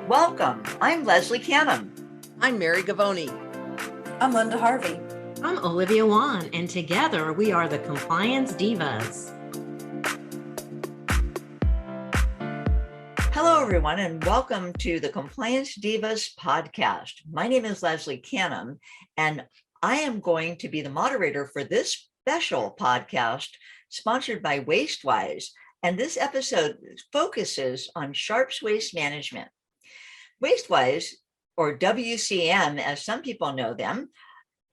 Welcome. I'm Leslie Canham. I'm Mary Gavoni. I'm Linda Harvey. I'm Olivia Wan, and together we are the Compliance Divas. Hello, everyone, and welcome to the Compliance Divas podcast. My name is Leslie Canham, and I am going to be the moderator for this special podcast sponsored by Wastewise. And this episode focuses on sharps waste management. Wastewise, or WCM, as some people know them,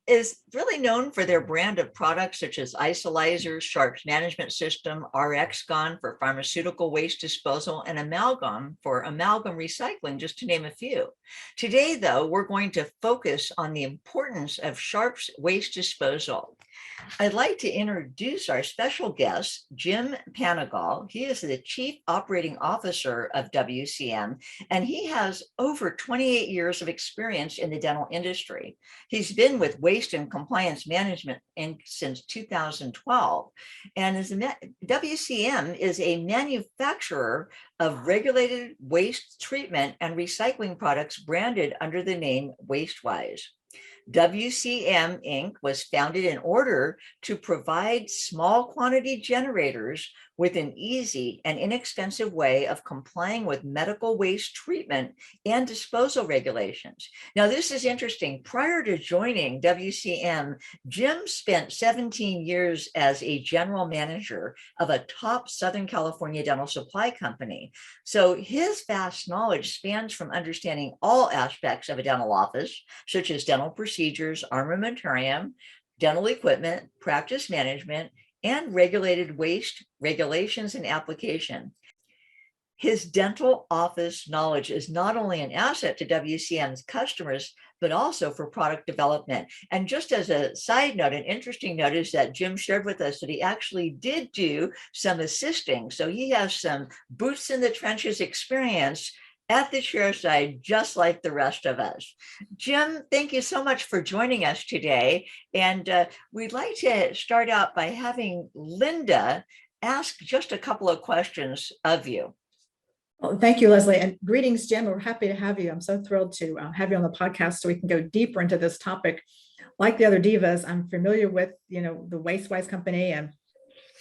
is really known for their brand of products such as Isolyzer, Sharps Management System, RxGon for pharmaceutical waste disposal, and Amalgam for amalgam recycling, just to name a few. Today, though, we're going to focus on the importance of Sharps waste disposal. I'd like to introduce our special guest, Jim Panigall. He is the Chief Operating Officer of WCM, and he has over 28 years of experience in the dental industry. He's been with Waste and Compliance Management Inc. since 2012, and WCM is a manufacturer of regulated waste treatment and recycling products branded under the name Wastewise. WCM Inc. was founded in order to provide small quantity generators with an easy and inexpensive way of complying with medical waste treatment and disposal regulations. Now, this is interesting. Prior to joining WCM, Jim spent 17 years as a general manager of a top Southern California dental supply company. So his vast knowledge spans from understanding all aspects of a dental office, such as dental procedures, armamentarium, dental equipment, practice management, and regulated waste regulations and application. His dental office knowledge is not only an asset to WCM's customers, but also for product development. And just as a side note, an interesting note is that Jim shared with us that he actually did do some assisting. So he has some boots in the trenches experience at the chairside, just like the rest of us. Jim, thank you so much for joining us today. And we'd like to start out by having Linda ask just a couple of questions of you. Well, thank you, Leslie, and greetings, Jim. We're happy to have you. I'm so thrilled to have you on the podcast so we can go deeper into this topic. Like the other divas, I'm familiar with, the Wastewise company and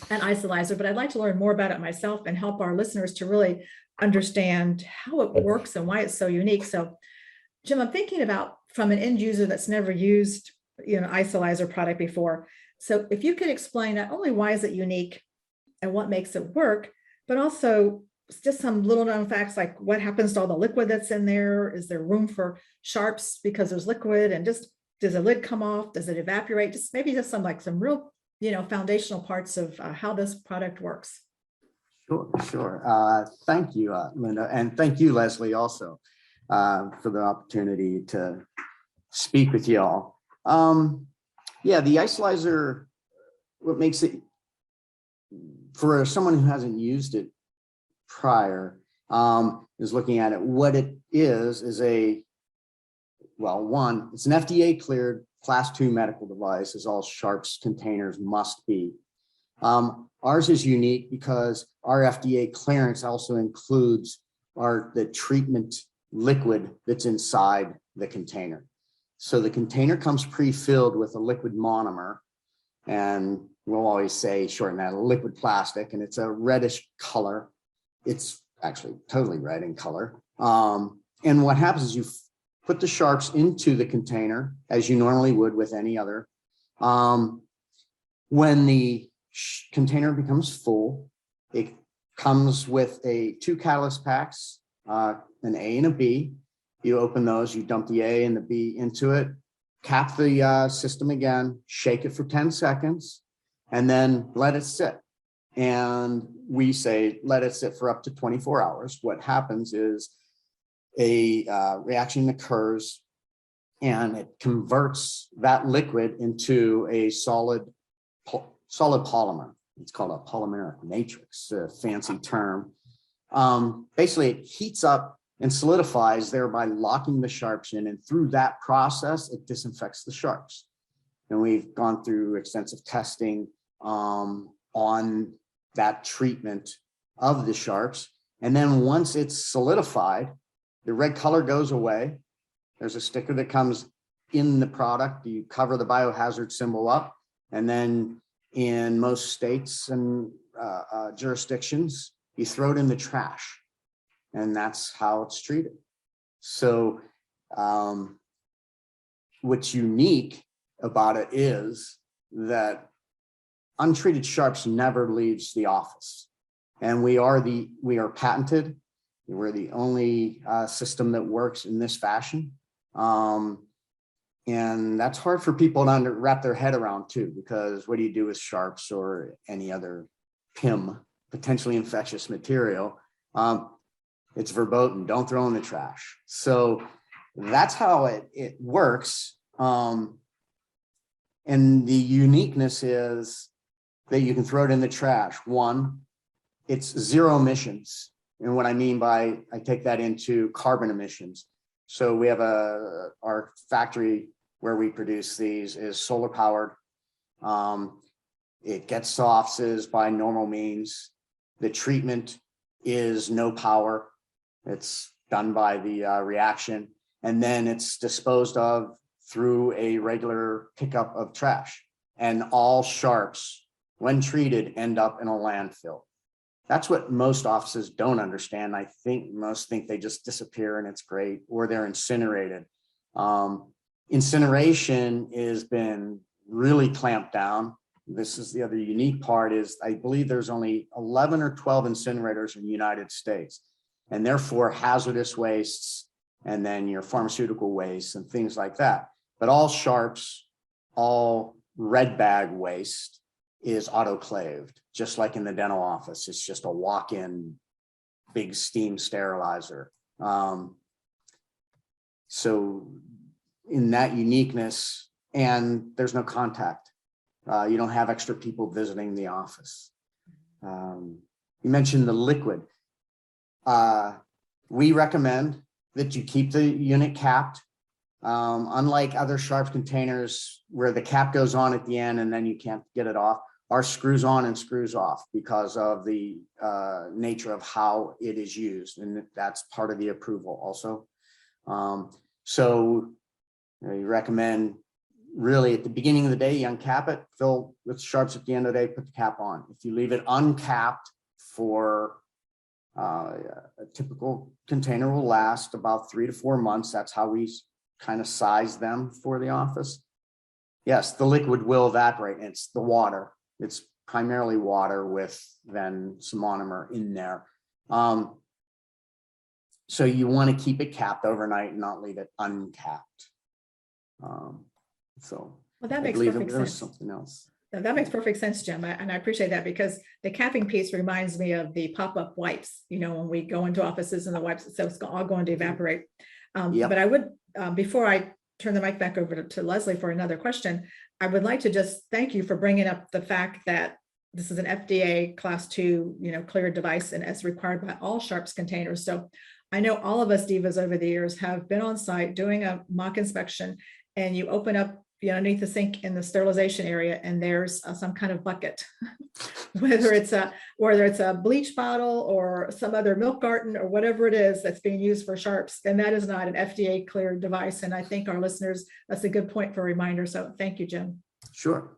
Isolyzer, but I'd like to learn more about it myself and help our listeners to really understand how it works and why it's so unique. So, Jim, I'm thinking about from an end user that's never used, Isolyzer product before. So if you could explain not only why is it unique and what makes it work, but also just some little known facts like what happens to all the liquid that's in there. Is there room for sharps because there's liquid, and just does the lid come off? Does it evaporate? Just maybe just some real, foundational parts of how this product works. Sure. Thank you, Linda. And thank you, Leslie, also for the opportunity to speak with you all. The Isolyzer, what makes it, for someone who hasn't used it prior, is looking at it. What it is it's an FDA cleared class 2 medical device, as all sharps containers must be. Ours is unique because our FDA clearance also includes the treatment liquid that's inside the container. So the container comes pre-filled with a liquid monomer, and we'll always say shorten that, a liquid plastic, and it's a reddish color. It's actually totally red in color. And what happens is you put the sharps into the container as you normally would with any other. When the container becomes full, it comes with two catalyst packs, an A and a B. You open those, you dump the A and the B into it, cap the system again, shake it for 10 seconds, and then let it sit. And we say let it sit for up to 24 hours. What happens is a reaction occurs, and it converts that liquid into a solid polymer. It's called a polymeric matrix, a fancy term. Basically, it heats up and solidifies, thereby locking the sharps in. And through that process, it disinfects the sharps. And we've gone through extensive testing on that treatment of the sharps. And then once it's solidified, the red color goes away. There's a sticker that comes in the product. You cover the biohazard symbol up, and then in most states and jurisdictions, you throw it in the trash, and that's how it's treated. So what's unique about it is that untreated sharps never leaves the office, and we are patented. We're the only system that works in this fashion. And that's hard for people to wrap their head around too, because what do you do with sharps or any other PIM, potentially infectious material? It's verboten, don't throw in the trash. So that's how it works. And the uniqueness is that you can throw it in the trash. One, it's zero emissions. And what I mean by, I take that into carbon emissions. So we have our factory where we produce these is solar powered. It gets to offices by normal means. The treatment is no power. It's done by the reaction, and then it's disposed of through a regular pickup of trash. And all sharps, when treated, end up in a landfill. That's what most offices don't understand. I think most think they just disappear and it's great, or they're incinerated. Incineration has been really clamped down. This is the other unique part is I believe there's only 11 or 12 incinerators in the United States, and therefore hazardous wastes and then your pharmaceutical waste and things like that. But all sharps, all red bag waste is autoclaved, just like in the dental office. It's just a walk-in big steam sterilizer. So in that uniqueness, and there's no contact. You don't have extra people visiting the office. You mentioned the liquid. We recommend that you keep the unit capped. Unlike other sharps containers where the cap goes on at the end and then you can't get it off, ours screws on and screws off because of the nature of how it is used. And that's part of the approval also. So you recommend really at the beginning of the day, you uncap it, fill with sharps at the end of the day, put the cap on. If you leave it uncapped for a typical container will last about 3 to 4 months. That's how we kind of size them for the office. Yes, the liquid will evaporate. It's the water. It's primarily water with then some monomer in there. So you want to keep it capped overnight and not leave it uncapped. So Well, that I makes believe perfect there was sense. something else. No, that makes perfect sense, Jim. And I appreciate that because the capping piece reminds me of the pop-up wipes, you know, when we go into offices and the wipes, so it's all going to evaporate. Yep. But I would, before I turn the mic back over to Leslie for another question, I would like to just thank you for bringing up the fact that this is an FDA class 2, you know, cleared device and as required by all sharps containers. So I know all of us divas over the years have been on site doing a mock inspection, and you open up underneath the sink in the sterilization area, and there's some kind of bucket, whether it's a bleach bottle or some other milk carton or whatever it is that's being used for sharps, and that is not an FDA cleared device. And I think our listeners, that's a good point for a reminder. So thank you, Jim. Sure.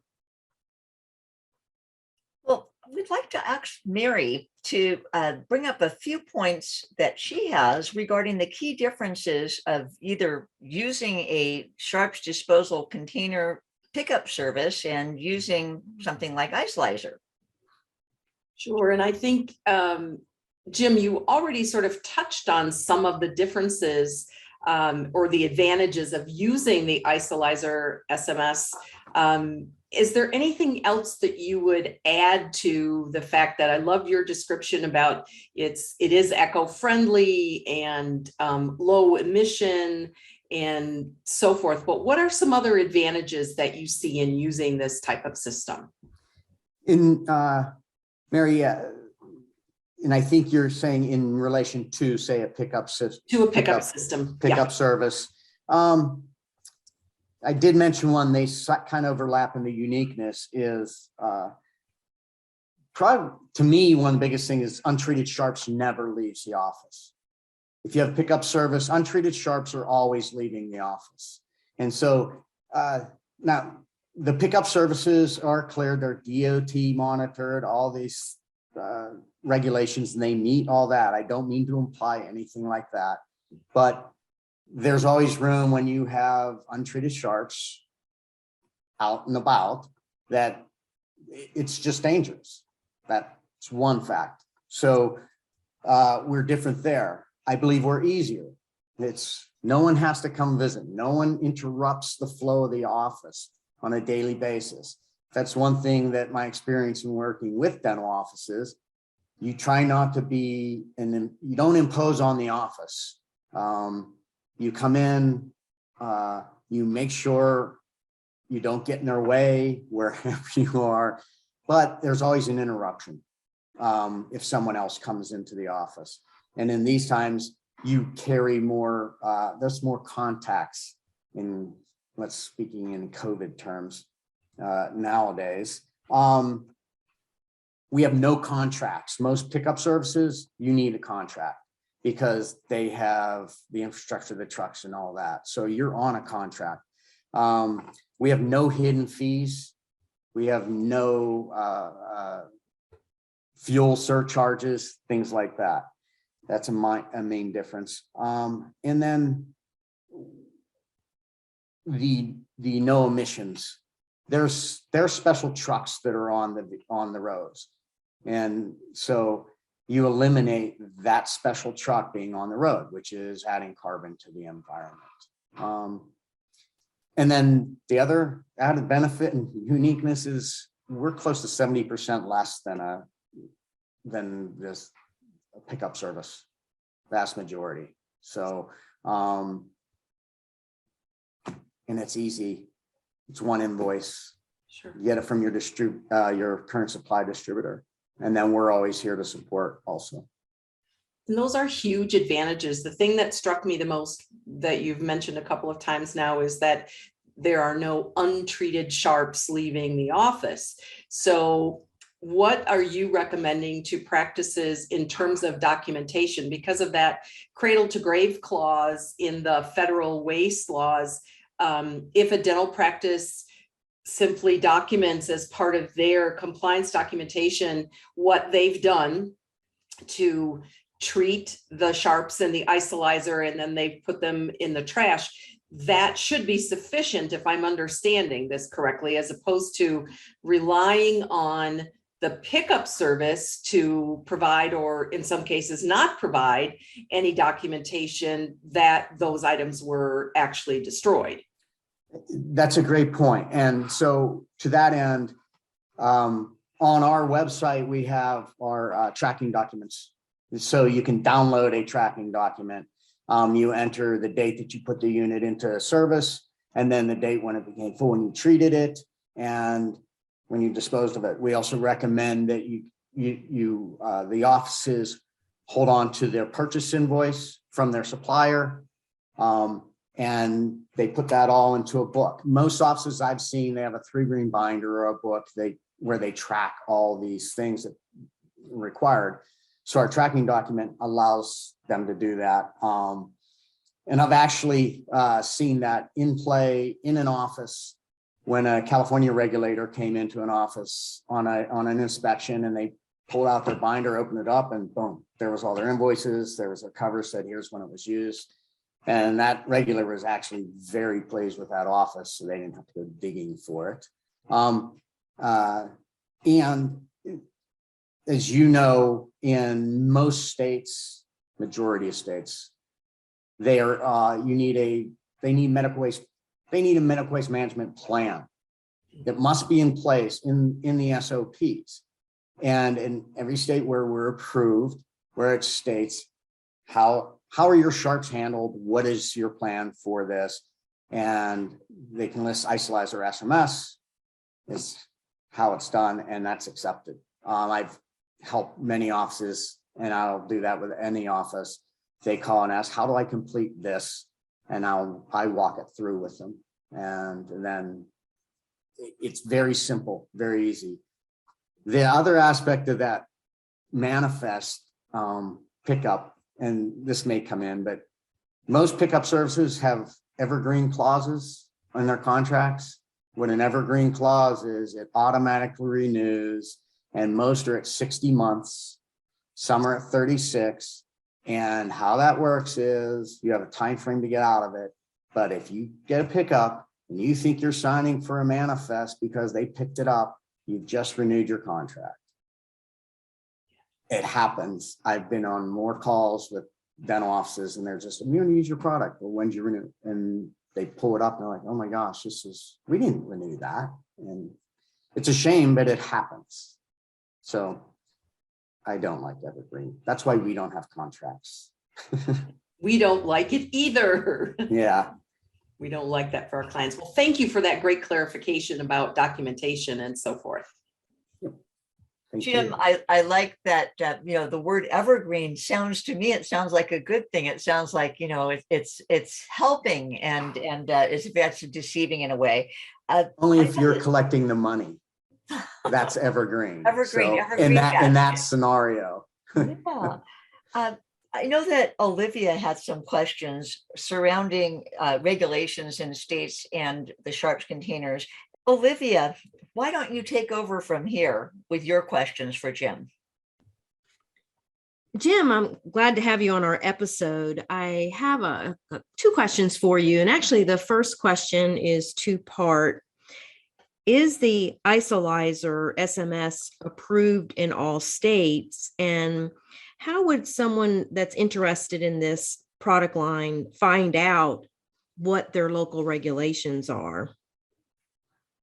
Well, we'd like to ask Mary to bring up a few points that she has regarding the key differences of either using a sharps disposal container pickup service and using something like Wastewise. Sure. And I think, Jim, you already sort of touched on some of the differences or the advantages of using the Wastewise SMS. Is there anything else that you would add to the fact that I loved your description about it is eco-friendly and low emission and so forth, but what are some other advantages that you see in using this type of system? In Mary, and I think you're saying in relation to, say, a pickup system. To a pickup system. Pickup service. I did mention one, they kind of overlap, and the uniqueness is probably, to me, one of the biggest things is untreated sharps never leaves the office. if you have pickup service, untreated sharps are always leaving the office. And so now the pickup services are cleared, they're DOT monitored, all these regulations, and they meet all that. I don't mean to imply anything like that, but there's always room when you have untreated sharps out and about that it's just dangerous. That's one fact. So we're different there. I believe we're easier. It's no one has to come visit. No one interrupts the flow of the office on a daily basis. That's one thing that my experience in working with dental offices, you try not to be, and you don't impose on the office. You come in, you make sure you don't get in their way wherever you are, but there's always an interruption if someone else comes into the office. And in these times, you carry more, there's more contacts in, let's speaking in COVID terms nowadays. We have no contracts. Most pickup services, you need a contract because they have the infrastructure, the trucks and all that. So you're on a contract. We have no hidden fees. We have no fuel surcharges, things like that. That's a main difference. And then the no emissions. There's special trucks that are on the roads, and so you eliminate that special truck being on the road, which is adding carbon to the environment. And then the other added benefit and uniqueness is we're close to 70% less than this pickup service, vast majority. So, and it's easy. It's one invoice. Sure. You get it from your current supply distributor, and then we're always here to support also. And those are huge advantages. The thing that struck me the most that you've mentioned a couple of times now is that there are no untreated sharps leaving the office. So what are you recommending to practices in terms of documentation? Because of that cradle to grave clause in the federal waste laws, if a dental practice simply documents as part of their compliance documentation what they've done to treat the sharps and the isolizer, and then they put them in the trash, that should be sufficient, if I'm understanding this correctly, as opposed to relying on the pickup service to provide, or in some cases not provide, any documentation that those items were actually destroyed. That's a great point. And so to that end, on our website, we have our tracking documents. So you can download a tracking document. You enter the date that you put the unit into service, and then the date when it became full, when you treated it, and when you disposed of it. We also recommend that the offices hold on to their purchase invoice from their supplier, and they put that all into a book. Most offices I've seen, they have a 3-ring binder or a book where they track all these things that are required. So our tracking document allows them to do that. And I've actually seen that in play in an office when a California regulator came into an office on an inspection, and they pulled out their binder, opened it up, and boom, there was all their invoices. There was a cover said, here's when it was used. And that regulator was actually very pleased with that office, so they didn't have to go digging for it. And as you know, in most states, majority of states, they need medical waste. They need a medical waste management plan that must be in place in the SOPs. And in every state where we're approved, where it states how are your sharps handled? What is your plan for this? And they can list isolize or SMS is how it's done, and that's accepted. I've helped many offices, and I'll do that with any office. They call and ask, how do I complete this? And I walk it through with them. And then it's very simple, very easy. The other aspect of that manifest pickup and this may come in, but most pickup services have evergreen clauses in their contracts. What an evergreen clause is, it automatically renews, and most are at 60 months. Some are at 36. And how that works is you have a time frame to get out of it. But if you get a pickup and you think you're signing for a manifest because they picked it up, you've just renewed your contract. It happens. I've been on more calls with dental offices and they're just, we're going to use your product. Well, when did you renew? And they pull it up and they're like, oh my gosh, we didn't renew that. And it's a shame, but it happens. So I don't like evergreen. That's why we don't have contracts. We don't like it either. Yeah. We don't like that for our clients. Well, thank you for that great clarification about documentation and so forth. Thank Jim, you. I like that, the word evergreen sounds to me, it sounds like a good thing. It sounds like, it's helping and it's deceiving in a way. Only if you're collecting the money. That's evergreen. Evergreen, So evergreen, in gotcha. that scenario. Yeah. I know that Olivia had some questions surrounding regulations in states and the sharps containers. Olivia, why don't you take over from here with your questions for Jim? Jim, I'm glad to have you on our episode. I have two questions for you. And actually, the first question is two-part. Is the Isolizer SMS approved in all states? And how would someone that's interested in this product line find out what their local regulations are?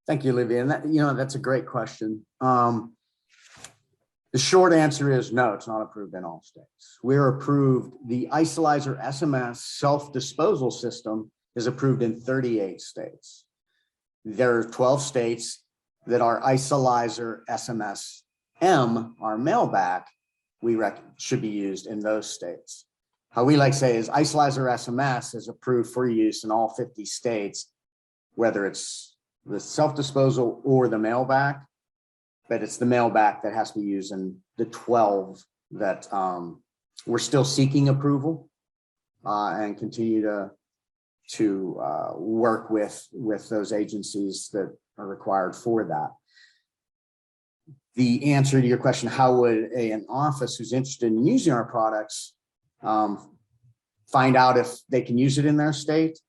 Thank you, Olivia. And that's a great question. The short answer is no, it's not approved in all states. We're approved. The Isolizer SMS self-disposal system is approved in 38 states. There are 12 states that are Isolizer SMS M, our mailback, we reckon should be used in those states. How we like to say is Isolizer SMS is approved for use in all 50 states, whether it's the self-disposal or the mailback, but it's the mailback that has to be used in the 12 that we're still seeking approval and continue to work with those agencies that are required for that. The answer to your question, how would an office who's interested in using our products find out if they can use it in their state?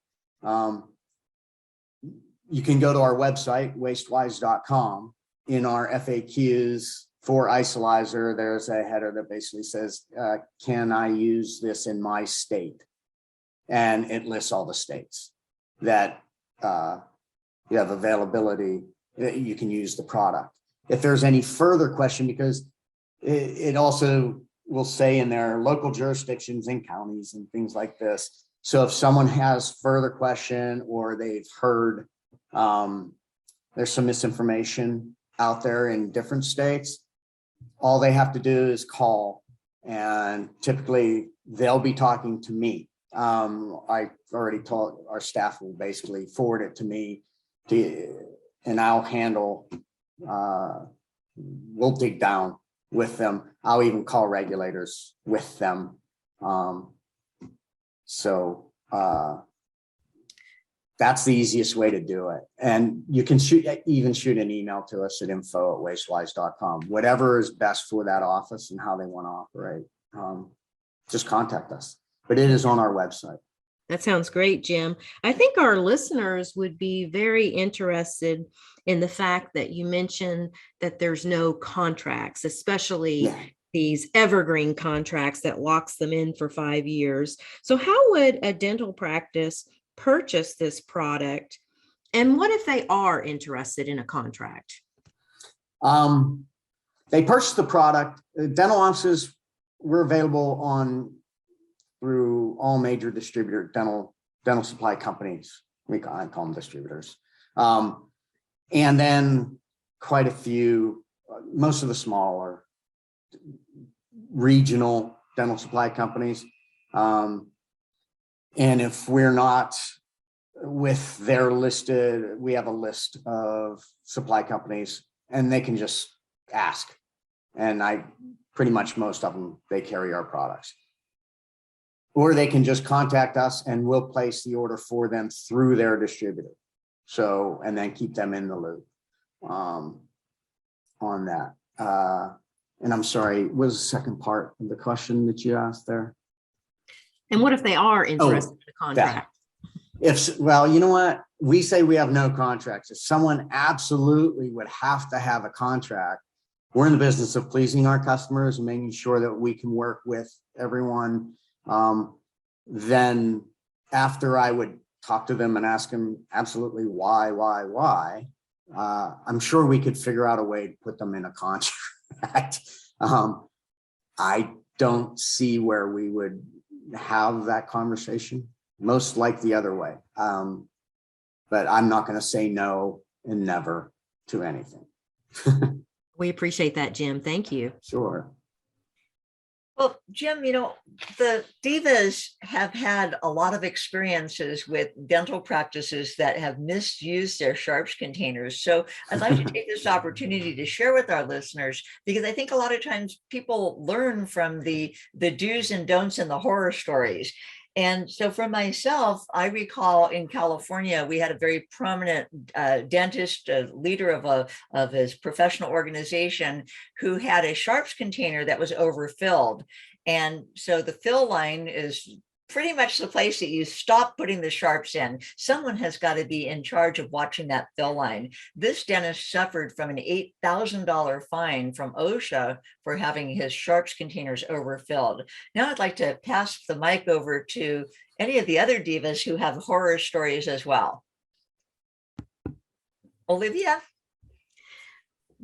You can go to our website, wastewise.com. In our FAQs for Isolizer, there's a header that basically says, can I use this in my state? And it lists all the states that you have availability, you can use the product. If there's any further question, because it also will say in their local jurisdictions and counties and things like this. So if someone has further question or they've heard there's some misinformation out there in different states, all they have to do is call, and typically they'll be talking to me. I already told our staff will basically forward it to me and I'll handle, we'll dig down with them. I'll even call regulators with them. That's the easiest way to do it. And you can even shoot an email to us at info@wastewise.com, whatever is best for that office and how they want to operate. Just contact us, but it is on our website. That sounds great, Jim. I think our listeners would be very interested in the fact that you mentioned that there's no contracts, especially these evergreen contracts that locks them in for 5 years. So how would a dental practice purchase this product? And what if they are interested in a contract? They purchase the product. Dental offices, we're available through all major distributor dental supply companies. I call them distributors. And then quite a few, most of the smaller regional dental supply companies. And if we're not with their listed, we have a list of supply companies and they can just ask. And pretty much most of them, they carry our products. or they can just contact us and we'll place the order for them through their distributor. So, and then keep them in the loop on that. And I'm sorry, what was the second part of the question that you asked there? And what if they are interested in the contract? Well, you know what? We say we have no contracts. If someone absolutely would have to have a contract, we're in the business of pleasing our customers and making sure that we can work with everyone. Then after I would talk to them and ask them absolutely why, I'm sure we could figure out a way to put them in a contract. I don't see where we would have that conversation, most like the other way. But I'm not going to say no and never to anything. We appreciate that, Jim. Thank you. Sure. Well, Jim, the Divas have had a lot of experiences with dental practices that have misused their sharps containers. So I'd like to take this opportunity to share with our listeners, because I think a lot of times people learn from the do's and don'ts and the horror stories. And so for myself, I recall in California, we had a very prominent dentist, leader of his professional organization, who had a sharps container that was overfilled. And so the fill line is pretty much the place that you stop putting the sharps in. Someone has got to be in charge of watching that fill line. This dentist suffered from an $8,000 fine from OSHA for having his sharps containers overfilled. Now I'd like to pass the mic over to any of the other divas who have horror stories as well. Olivia?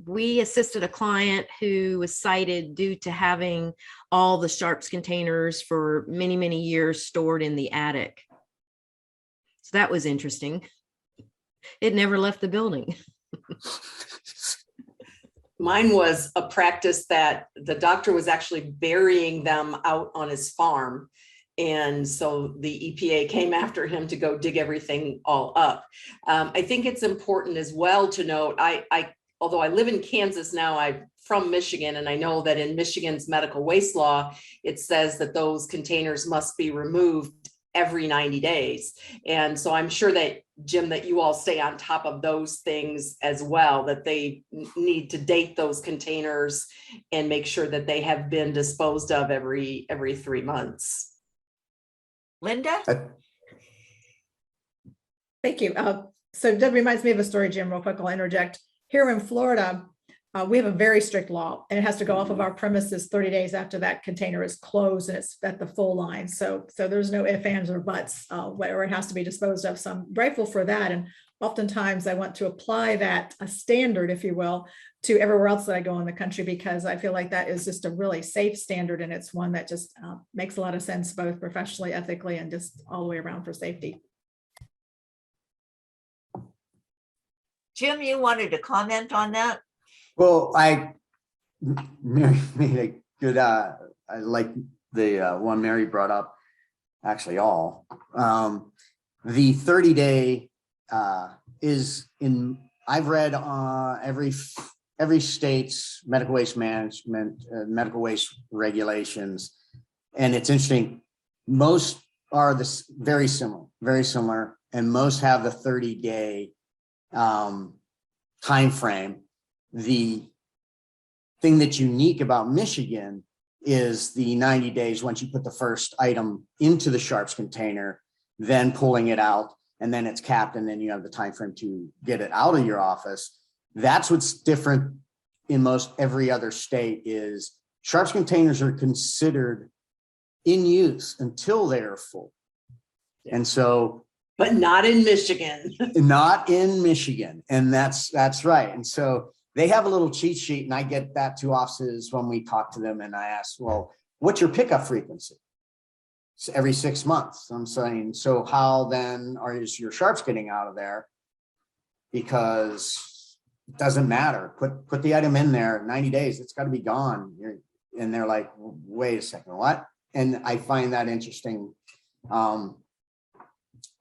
We assisted a client who was cited due to having all the sharps containers for many, many years stored in the attic. So that was interesting. It never left the building. Mine was a practice that the doctor was actually burying them out on his farm. And so the EPA came after him to go dig everything all up. I think it's important as well to note, although I live in Kansas now, I'm from Michigan, and I know that in Michigan's medical waste law, it says that those containers must be removed every 90 days. And so I'm sure that, Jim, that you all stay on top of those things as well, that they need to date those containers and make sure that they have been disposed of every 3 months. Linda? Thank you. So that reminds me of a story, Jim, real quick. I'll interject. Here in Florida, we have a very strict law, and it has to go off of our premises 30 days after that container is closed and it's at the full line. So there's no ifs, ands, or buts where it has to be disposed of. So I'm grateful for that. And oftentimes I want to apply that, a standard, if you will, to everywhere else that I go in the country, because I feel like that is just a really safe standard. And it's one that just makes a lot of sense, both professionally, ethically, and just all the way around for safety. Jim, you wanted to comment on that? Well, Mary made a good, I like the one Mary brought up, actually all. The 30-day is in, I've read every state's medical waste management, medical waste regulations. And it's interesting, most are very similar, and most have the 30-day time frame. The thing that's unique about Michigan is the 90 days once you put the first item into the sharps container, then pulling it out, and then it's capped, and then you have the time frame to get it out of your office. That's what's different in most every other state. Is sharps containers are considered in use until they are full. And so, but not in Michigan. Not in Michigan. And that's right. And so they have a little cheat sheet, and I get that to offices when we talk to them, and I ask, well, what's your pickup frequency? It's every 6 months. I'm saying, so how then is your sharps getting out of there? Because it doesn't matter. Put the item in there, 90 days, it's got to be gone. And they're like, wait a second, what? And I find that interesting.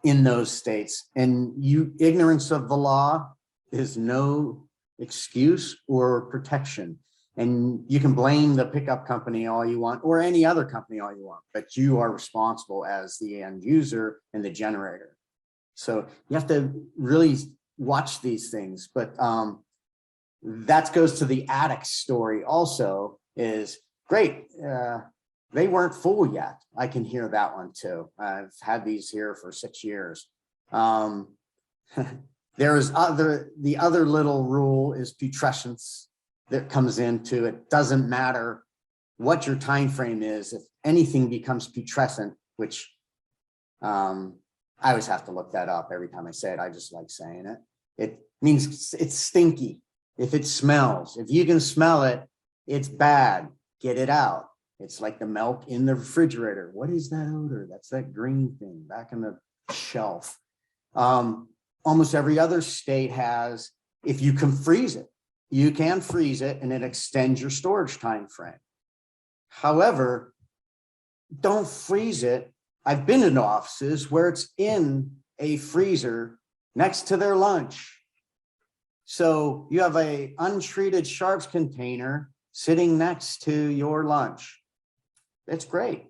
In those states, and ignorance of the law is no excuse or protection. And you can blame the pickup company all you want, or any other company all you want, but you are responsible as the end user and the generator. So you have to really watch these things. But that goes to the attic story also, is great. They weren't full yet. I can hear that one too. I've had these here for 6 years. There's the other little rule is putrescence that comes into it. Doesn't matter what your time frame is. If anything becomes putrescent, which I always have to look that up every time I say it. I just like saying it. It means it's stinky. If it smells, if you can smell it, it's bad. Get it out. It's like the milk in the refrigerator. What is that odor? That's that green thing back in the shelf. Almost every other state has, if you can freeze it, you can freeze it and it extends your storage time frame. However, don't freeze it. I've been in offices where it's in a freezer next to their lunch. So you have a untreated sharps container sitting next to your lunch. That's great.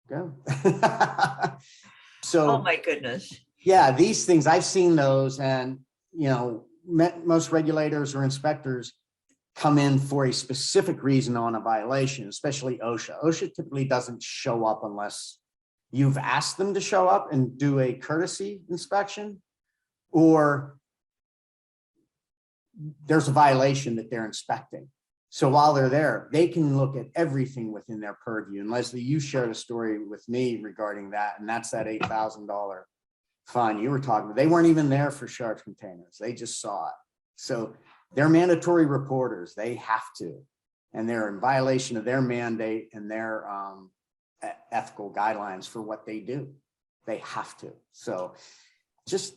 Go. So, Oh my goodness. yeah, these things, I've seen those, and most regulators or inspectors come in for a specific reason on a violation, especially OSHA. OSHA typically doesn't show up unless you've asked them to show up and do a courtesy inspection, or there's a violation that they're inspecting. So while they're there, they can look at everything within their purview. And Leslie, you shared a story with me regarding that, and that's that $8,000 fine you were talking about. They weren't even there for sharps containers. They just saw it. So they're mandatory reporters. They have to, and they're in violation of their mandate and their ethical guidelines for what they do. They have to. So it's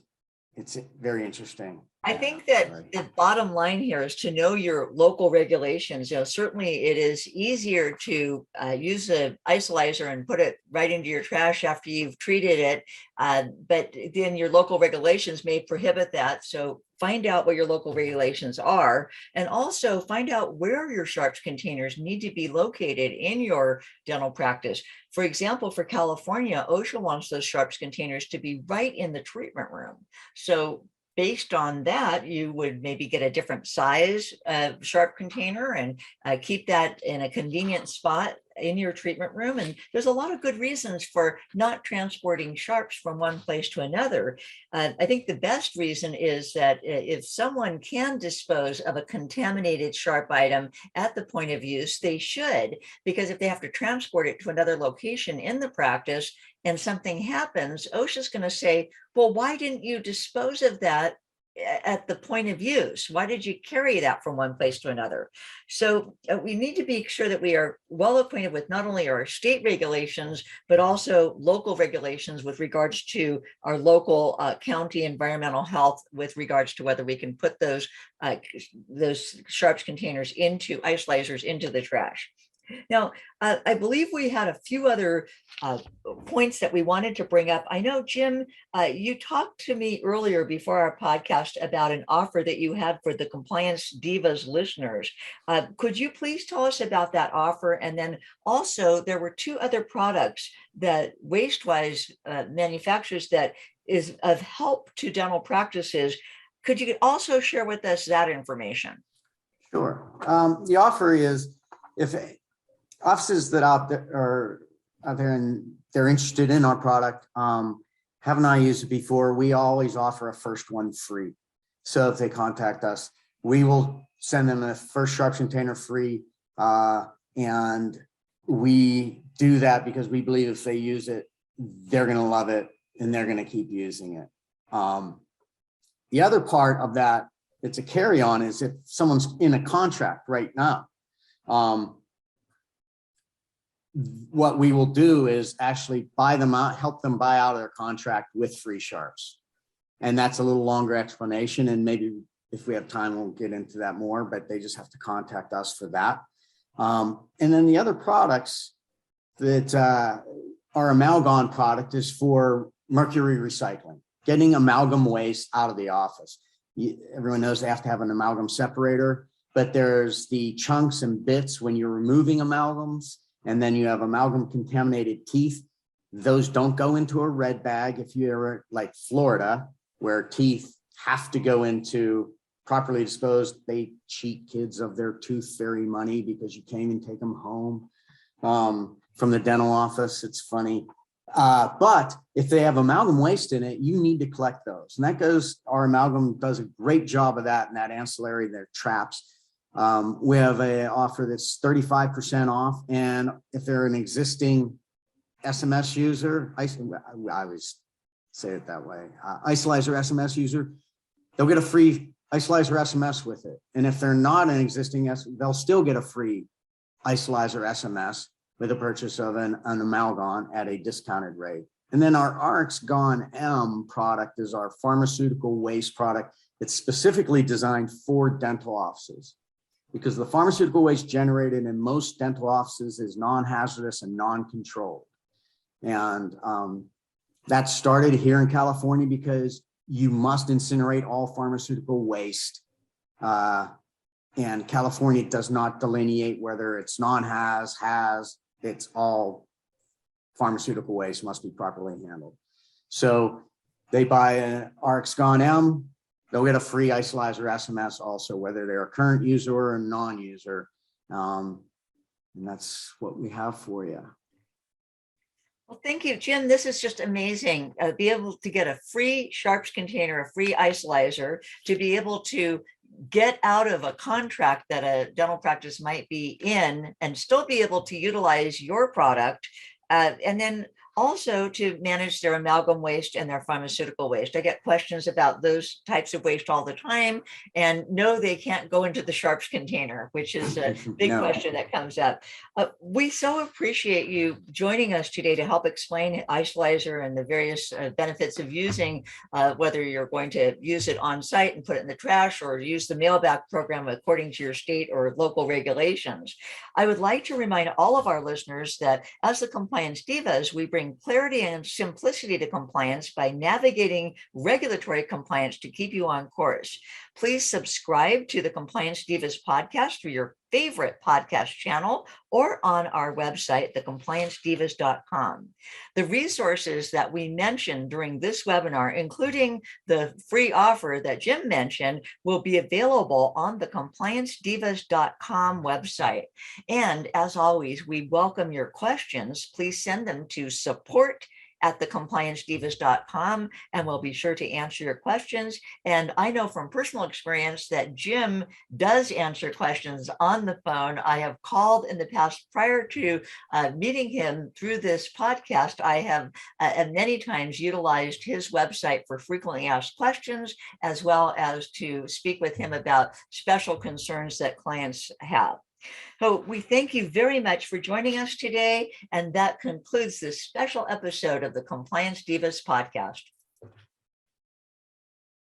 very interesting. I think that the bottom line here is to know your local regulations. Certainly it is easier to use an isolizer and put it right into your trash after you've treated it. But then your local regulations may prohibit that. So find out what your local regulations are, and also find out where your sharps containers need to be located in your dental practice. For example, for California, OSHA wants those sharps containers to be right in the treatment room. So based on that, you would maybe get a different size sharp container and keep that in a convenient spot in your treatment room. And there's a lot of good reasons for not transporting sharps from one place to another. I think the best reason is that if someone can dispose of a contaminated sharp item at the point of use, they should, because if they have to transport it to another location in the practice and something happens, OSHA's going to say, well, why didn't you dispose of that at the point of use? Why did you carry that from one place to another? So we need to be sure that we are well acquainted with not only our state regulations, but also local regulations with regards to our local county environmental health, with regards to whether we can put those sharps containers into isolizers into the trash. Now, I believe we had a few other points that we wanted to bring up. I know, Jim, you talked to me earlier before our podcast about an offer that you had for the Compliance Divas listeners. Could you please tell us about that offer? And then also, there were two other products that Wastewise manufactures that is of help to dental practices. Could you also share with us that information? Sure. The offer is, if offices that are out there and they're interested in our product, haven't I used it before, we always offer a first one free. So if they contact us, we will send them a first sharps container free. And we do that because we believe if they use it, they're going to love it and they're going to keep using it. The other part of that, it's a carry on, is if someone's in a contract right now, what we will do is actually buy them out, help them buy out of their contract with free sharps. And that's a little longer explanation. And maybe if we have time, we'll get into that more, but they just have to contact us for that. And then the other products that our amalgam product is for mercury recycling, getting amalgam waste out of the office. Everyone knows they have to have an amalgam separator. but there's the chunks and bits when you're removing amalgams, and then you have amalgam contaminated teeth. Those don't go into a red bag. If you're like Florida, where teeth have to go into properly disposed, they cheat kids of their tooth fairy money because you can't even take them home from the dental office. It's funny. But if they have amalgam waste in it, you need to collect those. And that goes, our amalgam does a great job of that in that ancillary, their traps. We have an offer that's 35% off. And if they're an existing SMS user, I always say it that way, Isolizer SMS user, they'll get a free Isolizer SMS with it. And if they're not an existing, they'll still get a free Isolizer SMS with the purchase of an amalgam at a discounted rate. And then our RX Gone M product is our pharmaceutical waste product. It's specifically designed for dental offices because the pharmaceutical waste generated in most dental offices is non-hazardous and non-controlled. And that started here in California because you must incinerate all pharmaceutical waste. And California does not delineate whether it's non-haz, has, it's all pharmaceutical waste must be properly handled. So they buy an RX Gone M, they'll get a free Isolizer SMS also, whether they're a current user or a non-user. And that's what we have for you. Well, thank you, Jim. This is just amazing. Be able to get a free sharps container, a free Isolizer, to be able to get out of a contract that a dental practice might be in and still be able to utilize your product. And then also to manage their amalgam waste and their pharmaceutical waste. I get questions about those types of waste all the time, and no, they can't go into the sharps container, which is a big question that comes up. We so appreciate you joining us today to help explain Isolizer and the various benefits of using, whether you're going to use it on site and put it in the trash or use the mail back program according to your state or local regulations. I would like to remind all of our listeners that as the Compliance Divas, we bring clarity and simplicity to compliance by navigating regulatory compliance to keep you on course. Please subscribe to the Compliance Divas podcast through your favorite podcast channel or on our website, thecompliancedivas.com. The resources that we mentioned during this webinar, including the free offer that Jim mentioned, will be available on the compliancedivas.com website. And as always, we welcome your questions. Please send them to support@thecompliancedivas.com, and we'll be sure to answer your questions. And I know from personal experience that Jim does answer questions on the phone. I have called in the past prior to meeting him through this podcast. I have many times utilized his website for frequently asked questions, as well as to speak with him about special concerns that clients have. So we thank you very much for joining us today. And that concludes this special episode of the Compliance Divas podcast.